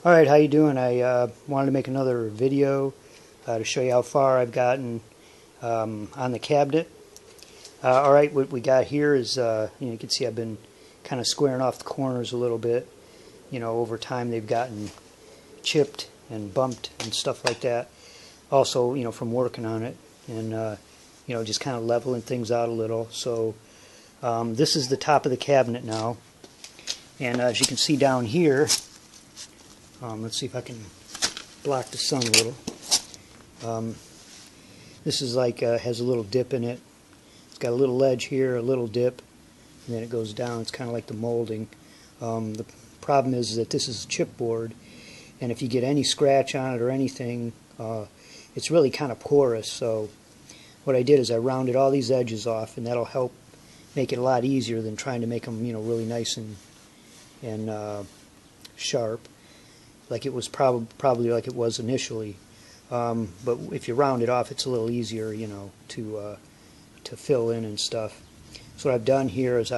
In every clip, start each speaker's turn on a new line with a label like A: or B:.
A: Alright, how you doing? I wanted to make another video to show you how far I've gotten on the cabinet. Alright, what we got here is, you can see I've been kind of squaring off the corners a little bit. You know, over time they've gotten chipped and bumped and stuff like that. Also, you know, from working on it and, you know, just kind of leveling things out a little. So, this is the top of the cabinet now. And as you can see down here, let's see if I can block the sun a little. This is like has a little dip in it. It's got a little ledge here, a little dip, and then it goes down. It's kind of like the molding. The problem is that this is chipboard, and if you get any scratch on it or anything, it's really kind of porous. So what I did is I rounded all these edges off, and that'll help make it a lot easier than trying to make them, you know, really nice and sharp, like it was probably like it was initially. But if you round it off, it's a little easier, you know, to fill in and stuff. So what I've done here is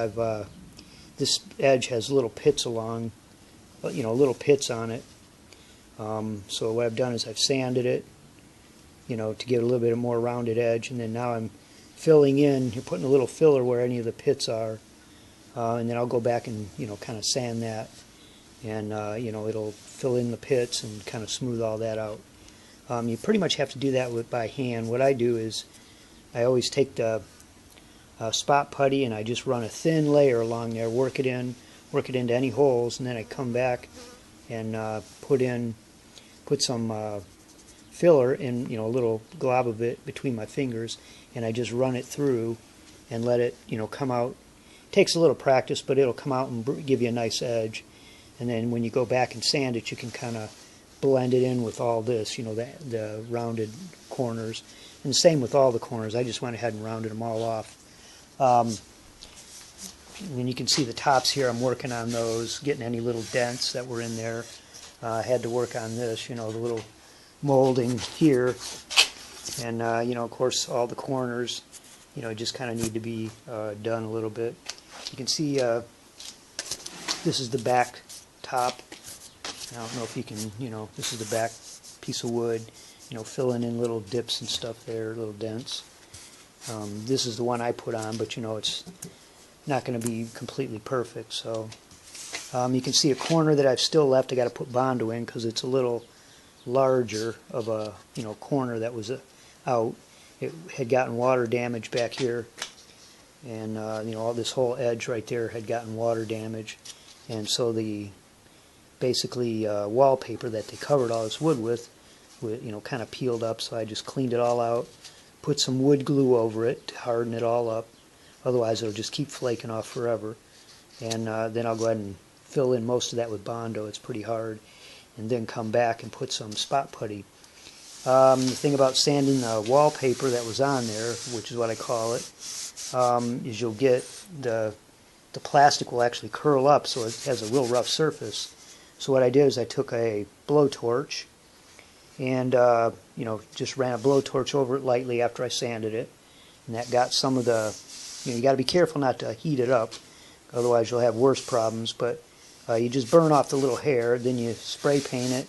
A: this edge has little pits along, you know, little pits on it. So what I've done is I've sanded it, you know, to get a little bit more rounded edge, and then now I'm filling in. You're putting a little filler where any of the pits are, and then I'll go back and, you know, kind of sand that, and you know, it'll fill in the pits and kind of smooth all that out. You pretty much have to do that by hand. What I do is I always take the spot putty and I just run a thin layer along there, work it into any holes, and then I come back and put some filler in, you know, a little glob of it between my fingers, and I just run it through and let it, you know, come out. It takes a little practice, but it'll come out and give you a nice edge. And then when you go back and sand it, you can kind of blend it in with all this, you know, the rounded corners. And the same with all the corners. I just went ahead and rounded them all off. And you can see the tops here. I'm working on those, getting any little dents that were in there. I had to work on this, you know, the little molding here. And, you know, of course, all the corners, you know, just kind of need to be done a little bit. You can see this is the back top. I don't know if you can, you know, this is the back piece of wood, you know, filling in little dips and stuff there, little dents. This is the one I put on, but, you know, it's not going to be completely perfect. So you can see a corner that I've still left. I got to put Bondo in because it's a little larger of a, you know, corner that was out. It had gotten water damage back here, and you know, all this whole edge right there had gotten water damage, and so the basically wallpaper that they covered all this wood with, you know, kind of peeled up. So I just cleaned it all out, put some wood glue over it to harden it all up. Otherwise, it'll just keep flaking off forever. And then I'll go ahead and fill in most of that with Bondo. It's pretty hard. And then come back and put some spot putty. The thing about sanding the wallpaper that was on there, which is what I call it, is you'll get the plastic will actually curl up, so it has a real rough surface. So what I did is I took a blowtorch and you know, just ran a blowtorch over it lightly after I sanded it, and that got some of the, you know, you got to be careful not to heat it up, otherwise you'll have worse problems. But you just burn off the little hair, then you spray paint it,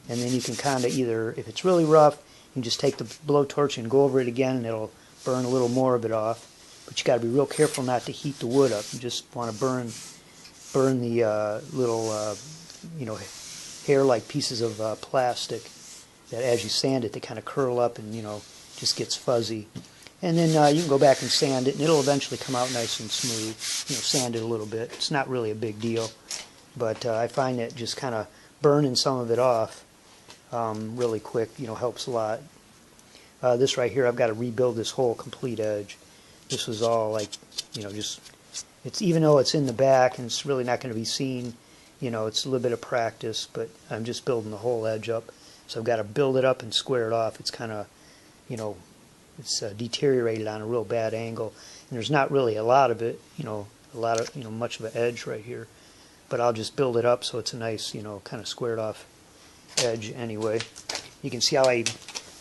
A: and then you can kind of either, if it's really rough, you can just take the blowtorch and go over it again, and it'll burn a little more of it off. But you got to be real careful not to heat the wood up. You just want to burn the little you know, hair-like pieces of plastic that, as you sand it, they kind of curl up and, you know, just gets fuzzy. And then you can go back and sand it, and it'll eventually come out nice and smooth. You know, sand it a little bit. It's not really a big deal, but I find that just kind of burning some of it off really quick, you know, helps a lot. This right here, I've got to rebuild this whole complete edge. This was all like, you know, just, it's, even though it's in the back and it's really not going to be seen, you know, it's a little bit of practice, but I'm just building the whole edge up. So I've got to build it up and square it off. It's kind of, you know, it's deteriorated on a real bad angle. And there's not really a lot of it, you know, much of an edge right here. But I'll just build it up so it's a nice, you know, kind of squared off edge anyway. You can see how I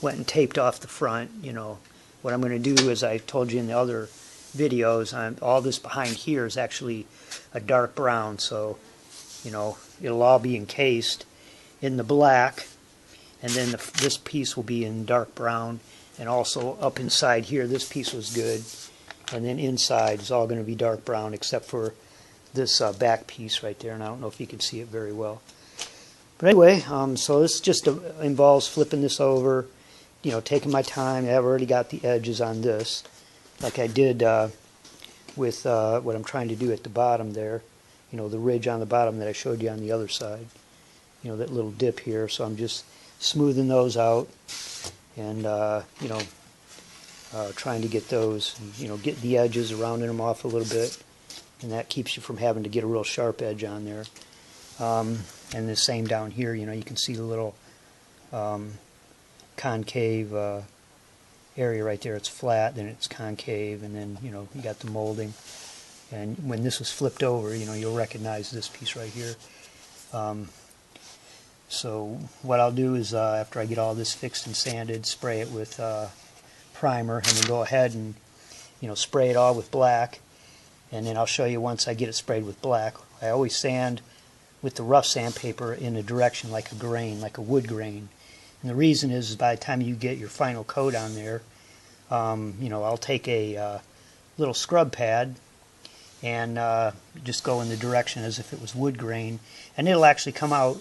A: went and taped off the front, you know. What I'm going to do, as I told you in the other videos, all this behind here is actually a dark brown, so, you know, it'll all be encased, in the black, and then this piece will be in dark brown, and also up inside here this piece was good, and then inside is all going to be dark brown except for this back piece right there, and I don't know if you can see it very well. But anyway, so this just involves flipping this over, taking my time. I've already got the edges on this, like I did with what I'm trying to do at the bottom there, the ridge on the bottom that I showed you on the other side, that little dip here. So I'm just smoothing those out and, trying to get those, get the edges, rounding them off a little bit, and that keeps you from having to get a real sharp edge on there. And the same down here, you can see the little concave area right there. It's flat, then it's concave, and then you got the molding. And when this was flipped over, you'll recognize this piece right here. So what I'll do is after I get all this fixed and sanded, spray it with primer, and then go ahead and spray it all with black. And then I'll show you once I get it sprayed with black. I always sand with the rough sandpaper in a direction like a grain, like a wood grain. And the reason is by the time you get your final coat on there, I'll take a little scrub pad and just go in the direction as if it was wood grain, and it'll actually come out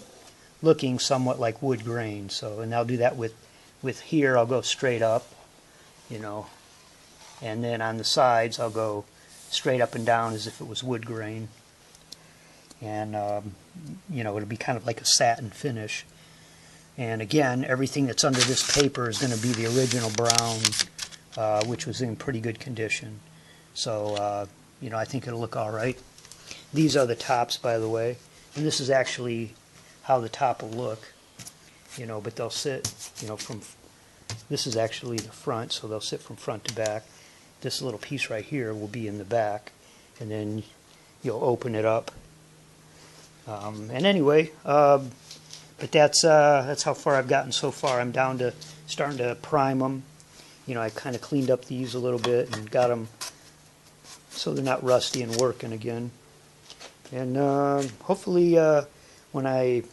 A: looking somewhat like wood grain. So, and I'll do that with here. I'll go straight up, and then on the sides I'll go straight up and down as if it was wood grain. And it'll be kind of like a satin finish. And again, everything that's under this paper is going to be the original brown, which was in pretty good condition. So I think it'll look all right. These are the tops, by the way, and this is actually how the top will look. But they'll sit, from. This is actually the front, so they'll sit from front to back. This little piece right here will be in the back, and then you'll open it up. And anyway, but that's how far I've gotten so far. I'm down to starting to prime them. I kind of cleaned up these a little bit and got them so they're not rusty and working again. And hopefully when I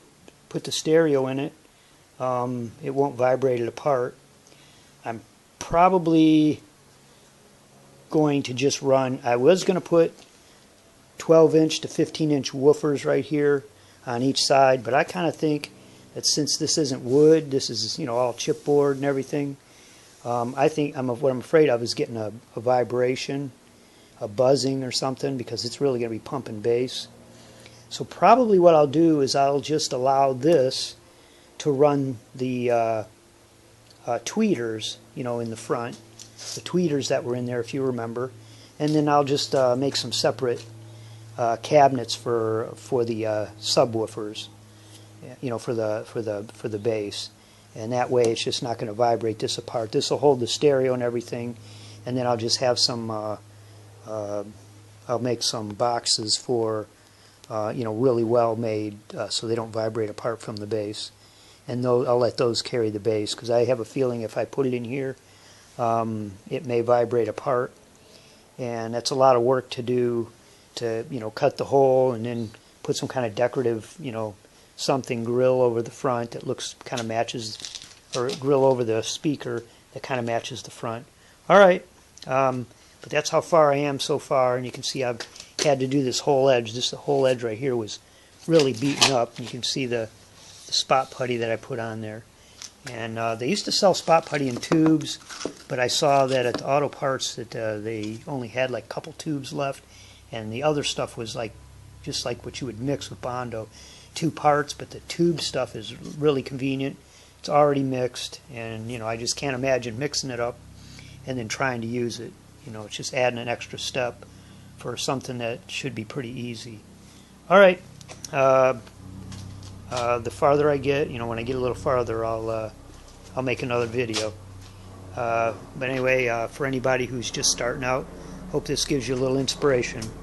A: put the stereo in it, it won't vibrate it apart. I'm probably going to just run, I was going to put 12-inch to 15-inch woofers right here on each side, but I kind of think that since this isn't wood, this is all chipboard and everything, I think what I'm afraid of is getting a vibration, a buzzing or something, because it's really going to be pumping bass. So probably what I'll do is I'll just allow this to run the tweeters, in the front, the tweeters that were in there, if you remember, and then I'll just make some separate cabinets for the subwoofers, for the bass, and that way it's just not going to vibrate this apart. This will hold the stereo and everything, and then I'll just have some. I'll make some boxes for really well made, so they don't vibrate apart from the bass, and I'll let those carry the bass, because I have a feeling if I put it in here, it may vibrate apart, and that's a lot of work to do. To cut the hole and then put some kind of decorative something grill over the front that looks kind of matches, or grill over the speaker that kind of matches the front. All right, but that's how far I am so far, and you can see I've had to do this whole edge. The whole edge right here was really beaten up. You can see the spot putty that I put on there. And they used to sell spot putty in tubes, but I saw that at the auto parts that they only had like a couple tubes left. And the other stuff was just like what you would mix with Bondo, 2 parts, but the tube stuff is really convenient. It's already mixed, and I just can't imagine mixing it up and then trying to use it. It's just adding an extra step for something that should be pretty easy. All right, the farther I get, when I get a little farther, I'll make another video. But anyway, for anybody who's just starting out, hope this gives you a little inspiration.